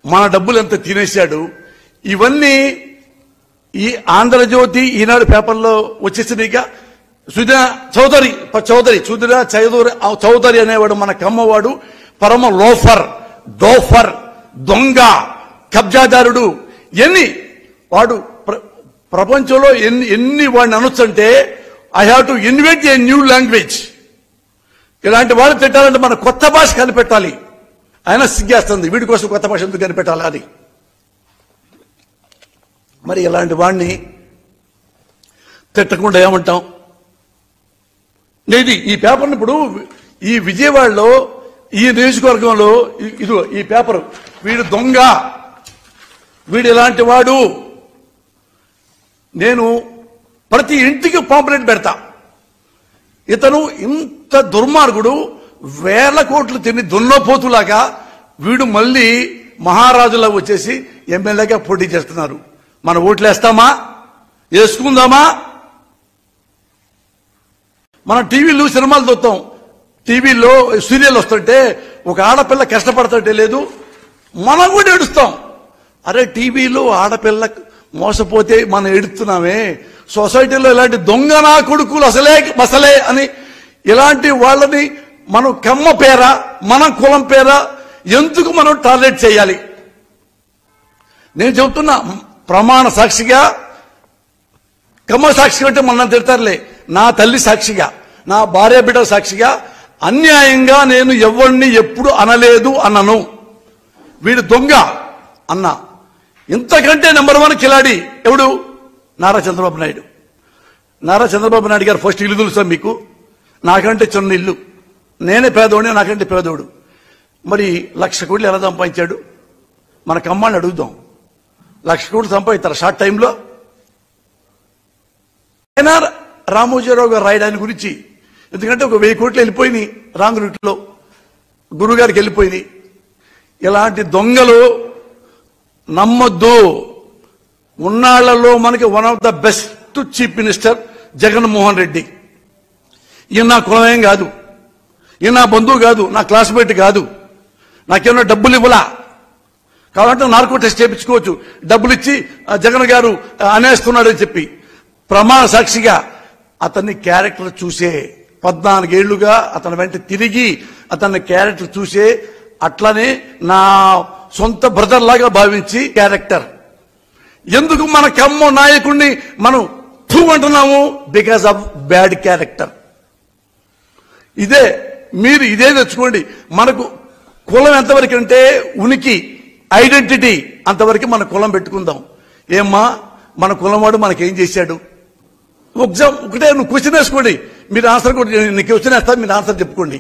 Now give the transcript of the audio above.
మన డబ్బులు ఎంత తినేశాడు. ఇవన్నీ ఈ ఆంధ్రజ్యోతి ఈనాడు పేపర్లో వచ్చేసినాయిగా. సుధీరా చౌదరి అనేవాడు మన కమ్మవాడు పరమ లోఫర్, డోఫర్, దొంగ, కబ్జాదారుడు. ఎన్ని వాడు ప్రపంచంలో ఎన్ని వాడిని అనొచ్చంటే I have to invent a new language. ఇలాంటి వాడు తిట్టాలంటే మన కొత్త భాష కనిపెట్టాలి. ఆయన సిగ్గేస్తుంది, వీడి కోసం కొత్త భాష ఎందుకు కనిపెట్టాలి అని. మరి ఇలాంటి వాడిని తిట్టకుండా ఏమంటాం? ఇది ఈ పేపర్ని ఇప్పుడు ఈ విజయవాడలో ఈ నియోజకవర్గంలో ఇదిగో ఈ పేపర్, వీడు దొంగ, వీడు ఇలాంటి వాడు. నేను ప్రతి ఇంటికి పాంప్లెట్ పెడతా. ఇతను ఇంత దుర్మార్గుడు, వేల కోట్లు తిని దున్నపోతులాగా వీడు మళ్ళీ మహారాజులా వచ్చేసి ఎమ్మెల్యేగా పోటీ చేస్తున్నారు. మన ఓట్లేస్తామా? వేసుకుందామా? మనం టీవీలో సినిమాలు చూస్తాం, టీవీలో సీరియల్ వస్తుంటే ఒక ఆడపిల్ల కష్టపడుతుంటే లేదు, మనం కూడా ఏడుస్తాం. అరే టీవీలో ఆడపిల్ల మోసపోతే మనం ఏడుస్తున్నామే, సొసైటీలో ఇలాంటి దొంగ నా కొడుకులు అసలే అని ఇలాంటి వాళ్ళని మనం కమ్మ పేర, మన కులం పేర ఎందుకు మనం టార్గెట్ చేయాలి? నేను చెబుతున్నా ప్రమాణ సాక్షిగా, కమ్మ సాక్షిగా అంటే మన తిడతారులే, నా తల్లి సాక్షిగా, నా భార్య బిడ్డ సాక్షిగా అన్యాయంగా నేను ఎవరిని ఎప్పుడు అనలేదు అన్నను. వీడు దొంగ అన్నా. ఇంతకంటే నెంబర్ 1 కిలాడి ఎవడు? నారా చంద్రబాబు నాయుడు. నారా చంద్రబాబు నాయుడు గారు ఫస్ట్ ఇల్లు తెలుసా మీకు? నాకంటే చిన్న ఇల్లు, నేనే పేదోడిని, నాకంటే పేదోడు. మరి 1,00,000 కోట్లు ఎలా సంపాదించాడు? మన కమ్మాన్ని అడుగుదాం. 1,00,000 కోట్లు సంపాదిస్తారు షార్ట్ టైంలో. అయినా రామోజీరావు గారు రాయడాని గురించి, ఎందుకంటే ఒక 1000 కోట్లు వెళ్ళిపోయినాయి రాంగ్ రూట్లో, గురుగారికి వెళ్ళిపోయినాయి. ఇలాంటి దొంగలు నమ్మొద్దు. ఉన్నాళ్లలో మనకి one of the best chief minister Jaganmohan Reddy. ఈయన నా కులమేం కాదు, ఈయన నా బంధువు కాదు, నా క్లాస్మేట్ కాదు, నాకేమన్నా డబ్బులు ఇవ్వలా. కాబట్టి నార్కో టెస్ట్ చేయించుకోవచ్చు, డబ్బులు ఇచ్చి జగన్ గారు అనేస్తున్నాడని చెప్పి. ప్రమాణ సాక్షిగా అతన్ని క్యారెక్టర్ చూసే 14 ఏళ్లుగా అతని వెంట తిరిగి అతన్ని క్యారెక్టర్ చూసే, అట్లనే నా సొంత బ్రదర్ లాగా భావించి క్యారెక్టర్. ఎందుకు మన కమ్మ నాయకుడిని మనం అంటున్నాము? Because of bad character. మీరు ఇదే తెచ్చుకోండి. మనకు కులం ఎంతవరకు అంటే ఉనికి, ఐడెంటిటీ అంతవరకు మన కులం పెట్టుకుందాం. ఏమ్మా మన కులం వాడు మనకేం చేశాడు? ఒకటే నువ్వు క్వశ్చన్ వేసుకోండి, మీరు ఆన్సర్ కూడా, నీకు క్వశ్చన్ వేస్తా, మీరు ఆన్సర్ చెప్పుకోండి.